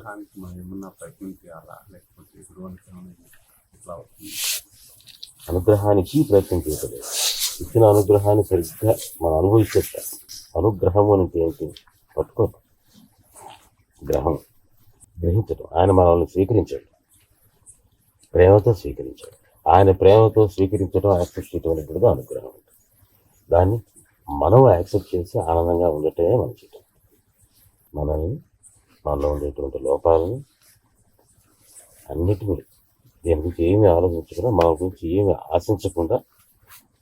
అనుగ్రహానికి మనం ఏమన్నా ప్రయత్నం చేయాలా, లేకపోతే గురువునికి ఇట్లా అవుతుంది? అనుగ్రహానికి ప్రయత్నం చేయలేదు. ఇచ్చిన అనుగ్రహాన్ని సరిగ్గా మనం అనుభవించేట. అనుగ్రహం అంటే ఏంటి? పట్టుకోవటం, గ్రహం గ్రహించడం. ఆయన మనల్ని స్వీకరించాడు, ప్రేమతో స్వీకరించాడు. ఆయన ప్రేమతో స్వీకరించడం, యాక్సెప్ట్ చేయడం అనేటువంటిది అనుగ్రహం. దాన్ని మనం యాక్సెప్ట్ చేసి ఆనందంగా ఉండటమే మన చేయటం. మనల్ని, మనలో ఉండేటువంటి లోపాలని అన్నిటినీ దేని గురించి ఏమీ ఆలోచించకుండా, మన గురించి ఏమి ఆశించకుండా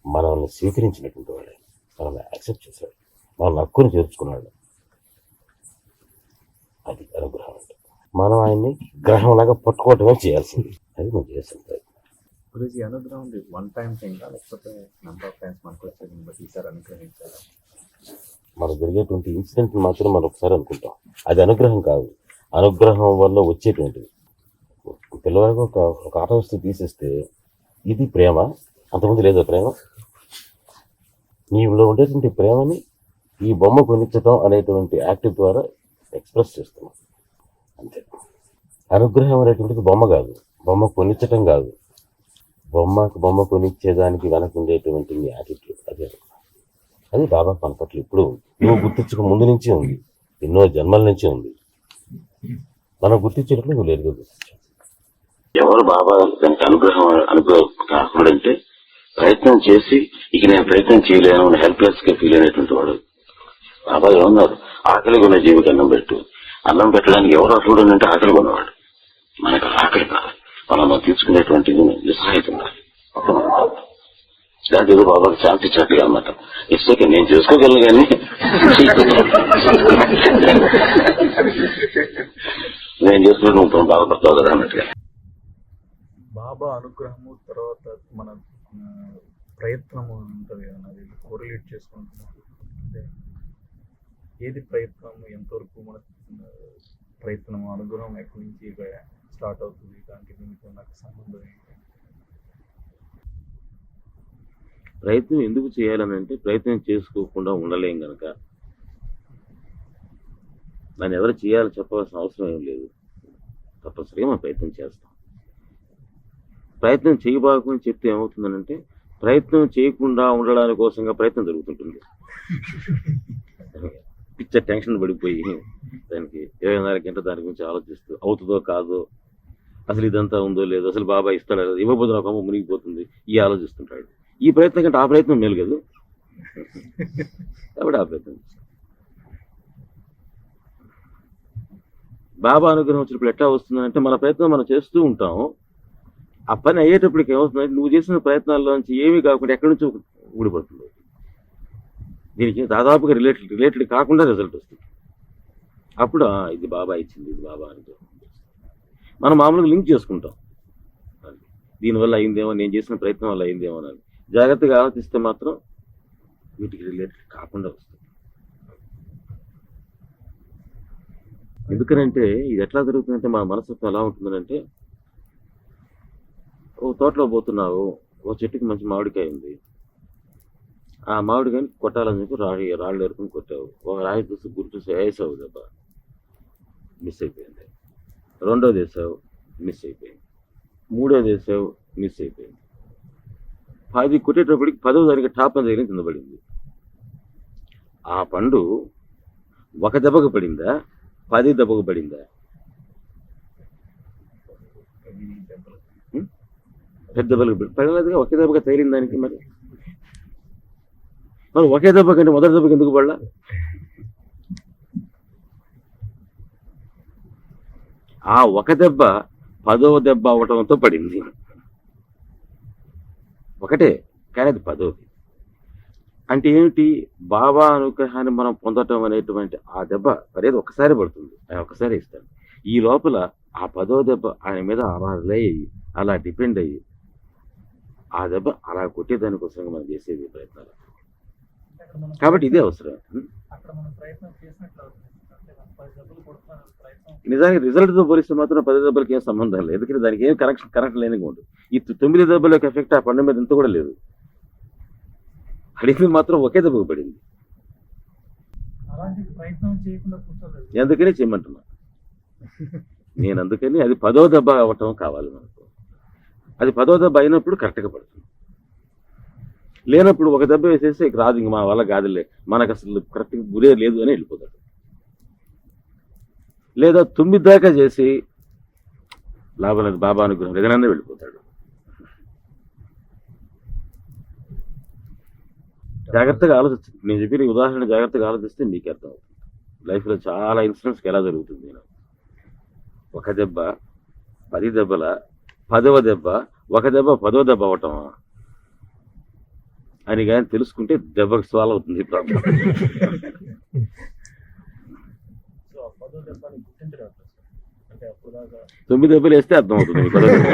మనల్ని స్వీకరించినటువంటి వాడే, మనల్ని యాక్సెప్ట్ చేశాడు, మనల్ని హక్కుని చేర్చుకున్నాడు. అది అనుగ్రహం అంటే. మనం ఆయన్ని గ్రహంలాగా పట్టుకోవటమే చేయాల్సింది. అది మనం చేసిన ప్రయత్నం. గురించి అనుగ్రహం వన్ టైం థింగ్, లేకపోతే నెంబర్ ఆఫ్ టైమ్స్ మనకు వచ్చేది బట్టి ఈసారి అనుగ్రహించాలి. మనకు జరిగేటువంటి ఇన్సిడెంట్ మాత్రం మనం ఒకసారి అనుకుంటాం, అది అనుగ్రహం కాదు. అనుగ్రహం వల్ల వచ్చేటువంటిది. పిల్లవాడికి ఒక ఆట వస్తువు తీసేస్తే ఇది ప్రేమ, అంతకుముందు లేదా ప్రేమ? నీలో ఉండేటువంటి ప్రేమని ఈ బొమ్మ కొనిచ్చటం అనేటువంటి యాక్ట్ ద్వారా ఎక్స్ప్రెస్ చేస్తున్నాం అంతే. అనుగ్రహం అనేటువంటిది బొమ్మ కాదు, బొమ్మ కొనిచ్చటం కాదు. బొమ్మ కొనిచ్చేదానికి వెనక ఉండేటువంటి నీ యాటిట్యూడ్, అది అది బాబా మన పట్ల ఇప్పుడు ఉంది. నువ్వు గుర్తించక ముందు నుంచి ఉంది, ఎన్నో జన్మల నుంచి ఉంది. మనం గుర్తించేటప్పుడు నువ్వు లేరుగా గుర్తించావు. ఎవరు బాబా దానికి అనుగ్రహం ప్రయత్నం చేసి ఇక నేను ప్రయత్నం చేయలేను, హెల్ప్లెస్ గా ఫీల్ అయినటువంటి వాడు. బాబా ఏమన్నారు? ఆకలి కొన్న జీవికి అన్నం పెట్టు. అన్నం పెట్టడానికి ఎవరు అర్హుడు అంటే ఆకలి కొన్నవాడు. మనకు ఆకలి కాదు, మనం తీసుకునేటువంటి నిస్సహాయత ఉండాలి. దాంతో బాబాకి శాంతి చక్కగా అన్నమాట. ఇష్టకే నేను చేసుకోగలను కానీ నేను చేసుకుంటూ ఉంటాను, బాధపడతావు కదా అన్నట్టుగా. బాబా అనుగ్రహము తర్వాత మన ప్రయత్నము ఉంటుంది కదా, అది కోరిలేట్ చేసుకుంటున్నాం. అంటే ఏది ప్రయత్నం, ఎంతవరకు మన ప్రయత్నం, అనుగ్రహం ఎక్కడి నుంచి స్టార్ట్ అవుతుంది, దానికి దీనికి నాకు సంబంధం ఏంటి? ప్రయత్నం ఎందుకు చేయాలని అంటే, ప్రయత్నం చేసుకోకుండా ఉండలేం కనుక. దాన్ని ఎవరు చేయాలని చెప్పవలసిన అవసరం ఏం లేదు. తప్పనిసరిగా మనం ప్రయత్నం చేస్తాం. ప్రయత్నం చేయబాకని చెప్తే ఏమవుతుందనంటే, ప్రయత్నం చేయకుండా ఉండడానికి కోసంగా ప్రయత్నం జరుగుతుంటుంది. పిచ్చ టెన్షన్ పడిపోయి దానికి 24 గంటల దాని గురించి ఆలోచిస్తూ, అవుతుందో కాదో, అసలు ఇదంతా ఉందో లేదో, అసలు బాబా ఇస్తాడా, ఇవ్వబోదు నాకు అమ్మ మునిగిపోతుంది, ఈ ఆలోచిస్తుంటాడు. ఈ ప్రయత్నం కంటే ఆ ప్రయత్నం మేలు కదా, కాబట్టి ఆ ప్రయత్నం. బాబా అనుగ్రహం వచ్చినప్పుడు ఎట్లా వస్తుందంటే, మన ప్రయత్నం మనం చేస్తూ ఉంటాం. ఆ పని అయ్యేటప్పటికి ఏమవుతుందంటే, నువ్వు చేసిన ప్రయత్నాల్లోంచి ఏమీ కాకుండా ఎక్కడి నుంచో ఊడిపడుతుంది. దీనికి దాదాపుగా రిలేటెడ్ కాకుండా రిజల్ట్ వస్తుంది. అప్పుడు ఇది బాబా ఇచ్చింది, ఇది బాబా అనుగ్రహం. మనం మామూలుగా లింక్ చేసుకుంటాం, దీనివల్ల అయిందేమో, నేను చేసిన ప్రయత్నం వల్ల అయిందేమో అని. జాగ్రత్తగా ఆలోచిస్తే మాత్రం వీటికి రిలేటెడ్ కాకుండా వస్తుంది. ఎందుకనంటే ఇది ఎట్లా జరుగుతుందంటే, మన మనస్తత్వం ఎలా ఉంటుందంటే, ఓ తోటలో పోతున్నావు, ఓ చెట్టుకి మంచి మామిడికాయ ఉంది, ఆ మామిడికాయని కొట్టాలని చెప్పి రాళ్ళు ఎరుకుని కొట్టావు. ఒక రాయి చూసి వేసావు, దెబ్బ మిస్ అయిపోయింది. రెండోది వేసావు, మిస్ అయిపోయింది. మూడోది వేసావు, మిస్ అయిపోయింది. 10 కొట్టేటప్పటికి 10వ దానికి టాప్ దగ్గర కింద పడింది. ఆ పండు ఒక దెబ్బకు పడిందా, 10 దెబ్బకు పడిందా? పెద్ద దెబ్బలకు పడలేదుగా, ఒకే దెబ్బగా తగిలింది దానికి. మరి ఒకే దెబ్బ కంటే మొదటి దెబ్బకి ఎందుకు పడలా? ఆ ఒక దెబ్బ 10వ దెబ్బ అవటంతో పడింది. ఒకటే కానీ అది 10వది. అంటే ఏమిటి? బాబా అనుగ్రహాన్ని మనం పొందటం అనేటువంటి ఆ దెబ్బ పడేది ఒక్కసారి పడుతుంది, ఆయన ఒక్కసారి ఇస్తాడు. ఈ లోపల ఆ 10వ దెబ్బ ఆయన మీద అలా రిలై అయ్యి, అలా డిపెండ్ అయ్యి, ఆ దెబ్బ అలా కొట్టేదానికోసంగా మనం చేసేది ప్రయత్నాలు. కాబట్టి ఇదే అవసరం. నిజానికి రిజల్ట్తో పోలిస్తే మాత్రం 10 దెబ్బలకి ఏం సంబంధం లేదు. ఎందుకంటే దానికి ఏం కరెక్ట్ లేనిగా ఉంటుంది. ఈ 9 దెబ్బల యొక్క ఎఫెక్ట్ ఆ పండు మీద ఇంత కూడా లేదు. అడిగింది మాత్రం ఒకే దెబ్బకు పడింది. ఎందుకని చేయమంటున్నా. నేను అందుకని అది 10వ దెబ్బ అవ్వటం కావాలి మనకు. అది 10వ దెబ్బ అయినప్పుడు కరెక్ట్గా పడుతుంది. లేనప్పుడు ఒక దెబ్బ వేసేసి ఇక రాదు, ఇంక మా వల్ల కాదులే, మనకు అసలు కరెక్ట్గా గురే లేదు అని వెళ్ళిపోతాడు. లేదా 9 దాకా చేసి లాభం లేదు, బాబా అనుగ్రహం లేదనన్నా వెళ్ళిపోతాడు. జాగ్రత్తగా ఆలోచించండి. నేను చెప్పిన ఉదాహరణ జాగ్రత్తగా ఆలోచిస్తే మీకు అర్థం అవుతుంది. లైఫ్లో చాలా ఇన్సిడెంట్స్కి ఎలా జరుగుతుంది. ఒక దెబ్బ 10 దెబ్బల 10వ దెబ్బ, ఒక దెబ్బ 10వ దెబ్బ అవటమా అని కానీ తెలుసుకుంటే దెబ్బకి సాల్వ్ అవుతుంది ఈ ప్రాబ్లం. సో ఆ 10వ దెబ్బని గుర్తించడం ఎట్లా సార్? అంటే అప్పుడు దాకా 9 దెబ్బలు వేస్తే అర్థం అవుతుంది నీకు 10వ దెబ్బ.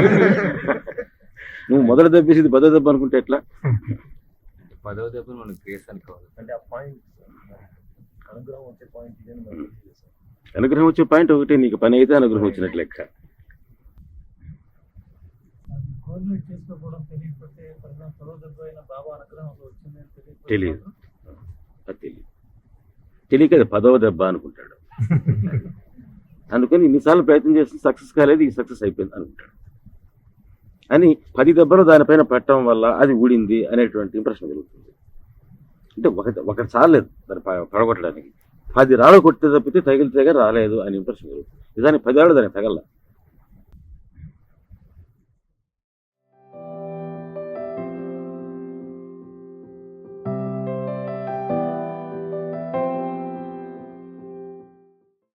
నువ్వు మొదటి దెబ్బ వేసి 10వ దెబ్బ అనుకుంటే ఎట్లా? 10వ దెబ్బ మనం గ్రేస్ అనుకోవాలి. అంటే ఆ పాయింట్ అనుగ్రహం వచ్చే పాయింట్ ఇదేని మనం చేసాం. అనుగ్రహం వచ్చే పాయింట్ ఒకటి, నీకు పని అయితే అనుగ్రహం వచ్చినట్టు లెక్క. కోఆర్డినేట్ చేసుకోవడం తెలియకపోతే పదో దెబ్బ అయినా బాబా అనుగ్రహం వచ్చిందని తెలియదు, అది తెలియదు. తెలియక అది 10వ దెబ్బ అనుకుంటాడు. అందుకని ఇన్నిసార్లు ప్రయత్నం చేస్తే సక్సెస్ కాలేదు, ఈ సక్సెస్ అయిపోయింది అనుకుంటాడు. అని 10 దెబ్బలు దానిపైన పెట్టడం వల్ల అది ఊడింది అనేటువంటి ఇంప్రెషన్ కలుగుతుంది. అంటే ఒకటి చాలేదు దాన్ని పడగొట్టడానికి, 10 రాళ్ళు కొట్టే తప్పితే తగిలితేగా రాలేదు అని ఇంప్రెషన్ కలుగుతుంది. నిజానికి 10 రాళ్ళు దానికి తగల.